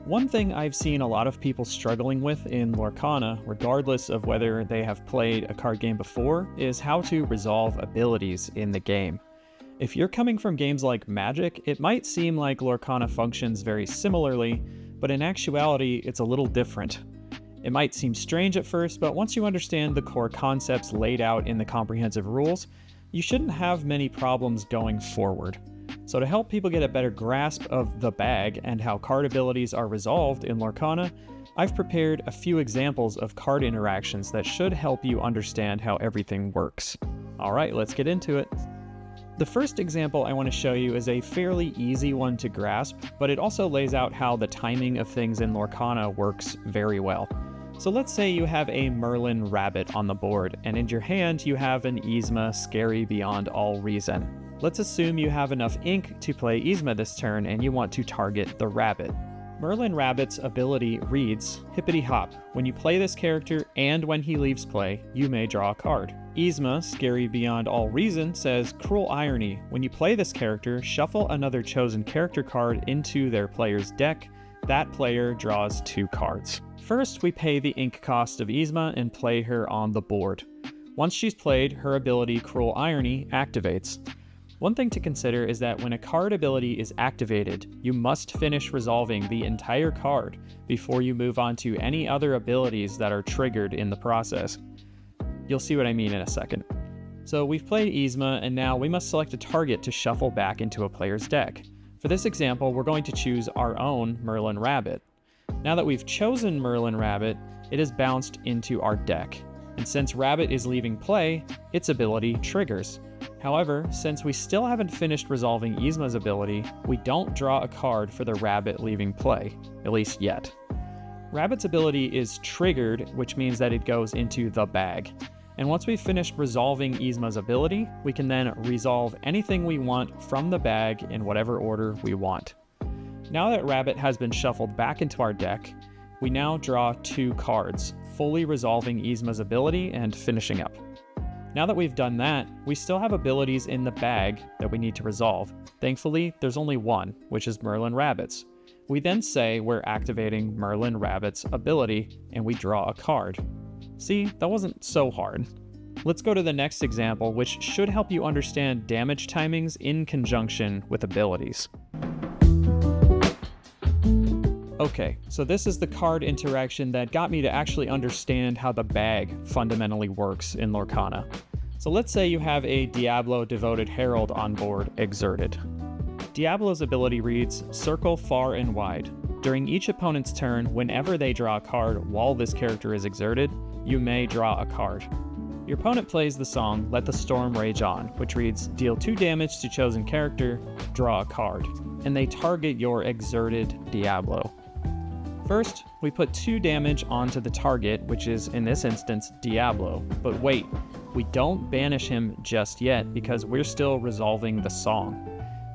One thing I've seen a lot of people struggling with in Lorcana, regardless of whether they have played a card game before, is how to resolve abilities in the game. If you're coming from games like Magic, it might seem like Lorcana functions very similarly, but in actuality, it's a little different. It might seem strange at first, but once you understand the core concepts laid out in the comprehensive rules, you shouldn't have many problems going forward. So to help people get a better grasp of the bag and how card abilities are resolved in Lorcana, I've prepared a few examples of card interactions that should help you understand how everything works. Alright, let's get into it. The first example I want to show you is a fairly easy one to grasp, but it also lays out how the timing of things in Lorcana works very well. So let's say you have a Merlin Rabbit on the board, and in your hand you have an Yzma Scary Beyond All Reason. Let's assume you have enough ink to play Yzma this turn and you want to target the rabbit. Merlin Rabbit's ability reads, Hippity Hop. When you play this character and when he leaves play, you may draw a card. Yzma Scary Beyond All Reason says, Cruel Irony. When you play this character, shuffle another chosen character card into their player's deck. That player draws 2 cards. First, we pay the ink cost of Yzma and play her on the board. Once she's played, her ability Cruel Irony activates. One thing to consider is that when a card ability is activated, you must finish resolving the entire card before you move on to any other abilities that are triggered in the process. You'll see what I mean in a second. So we've played Yzma, and now we must select a target to shuffle back into a player's deck. For this example, we're going to choose our own Merlin Rabbit. Now that we've chosen Merlin Rabbit, it is bounced into our deck. And since Rabbit is leaving play, its ability triggers. However, since we still haven't finished resolving Yzma's ability, we don't draw a card for the Rabbit leaving play, at least yet. Rabbit's ability is triggered, which means that it goes into the bag. And once we've finished resolving Yzma's ability, we can then resolve anything we want from the bag in whatever order we want. Now that Rabbit has been shuffled back into our deck, we now draw 2 cards, fully resolving Yzma's ability and finishing up. Now that we've done that, we still have abilities in the bag that we need to resolve. Thankfully, there's only one, which is Merlin Rabbit's. We then say we're activating Merlin Rabbit's ability, and we draw a card. See, that wasn't so hard. Let's go to the next example, which should help you understand damage timings in conjunction with abilities. Okay, so this is the card interaction that got me to actually understand how the bag fundamentally works in Lorcana. So let's say you have a Diablo Devoted Herald on board, exerted. Diablo's ability reads, Circle far and wide. During each opponent's turn, whenever they draw a card while this character is exerted, you may draw a card. Your opponent plays the song Let the Storm Rage On, which reads, Deal 2 damage to chosen character, draw a card. And they target your exerted Diablo. First, we put 2 damage onto the target, which is, in this instance, Diablo. But wait, we don't banish him just yet because we're still resolving the song.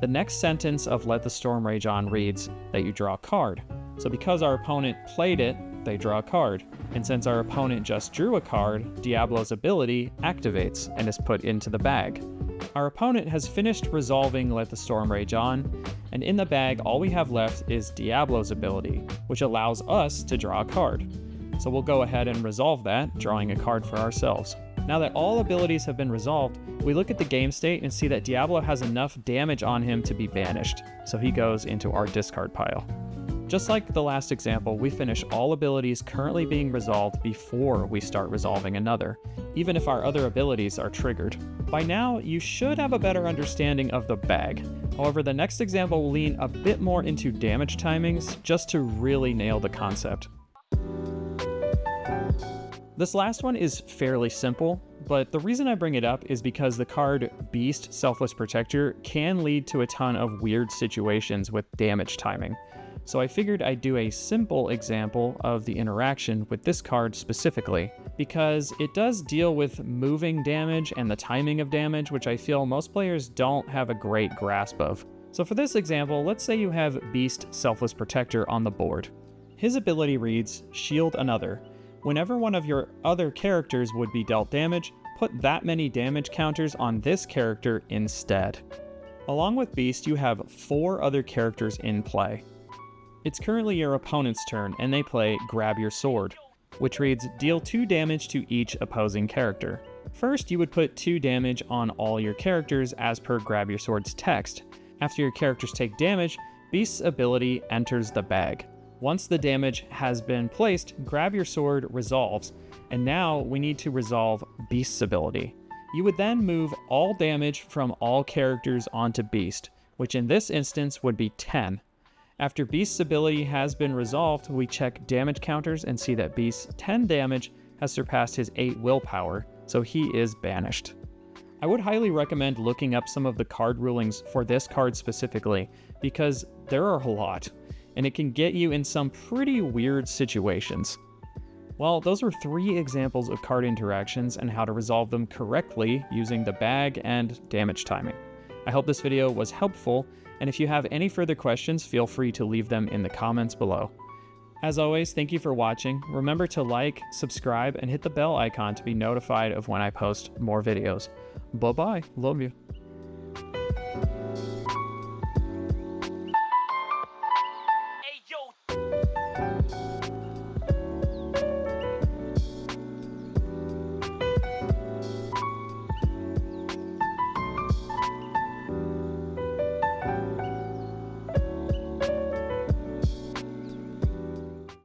The next sentence of Let the Storm Rage On reads that you draw a card. So because our opponent played it, they draw a card. And since our opponent just drew a card, Diablo's ability activates and is put into the bag. Our opponent has finished resolving Let the Storm Rage On, and in the bag all we have left is Diablo's ability, which allows us to draw a card. So we'll go ahead and resolve that, drawing a card for ourselves. Now that all abilities have been resolved, we look at the game state and see that Diablo has enough damage on him to be banished, so he goes into our discard pile. Just like the last example, we finish all abilities currently being resolved before we start resolving another, even if our other abilities are triggered. By now, you should have a better understanding of the bag. However, the next example will lean a bit more into damage timings just to really nail the concept. This last one is fairly simple, but the reason I bring it up is because the card Beast Selfless Protector can lead to a ton of weird situations with damage timing. So I figured I'd do a simple example of the interaction with this card specifically, because it does deal with moving damage and the timing of damage, which I feel most players don't have a great grasp of. So for this example, let's say you have Beast Selfless Protector on the board. His ability reads, Shield Another. Whenever one of your other characters would be dealt damage, put that many damage counters on this character instead. Along with Beast, you have 4 other characters in play. It's currently your opponent's turn, and they play Grab Your Sword, which reads deal 2 damage to each opposing character. First, you would put 2 damage on all your characters as per Grab Your Sword's text. After your characters take damage, Beast's ability enters the bag. Once the damage has been placed, Grab Your Sword resolves, and now we need to resolve Beast's ability. You would then move all damage from all characters onto Beast, which in this instance would be 10. After Beast's ability has been resolved, we check damage counters and see that Beast's 10 damage has surpassed his 8 willpower, so he is banished. I would highly recommend looking up some of the card rulings for this card specifically, because there are a lot, and it can get you in some pretty weird situations. Well, those were 3 examples of card interactions and how to resolve them correctly using the bag and damage timing. I hope this video was helpful, and if you have any further questions, feel free to leave them in the comments below. As always, thank you for watching. Remember to like, subscribe, and hit the bell icon to be notified of when I post more videos. Bye-bye. Love you.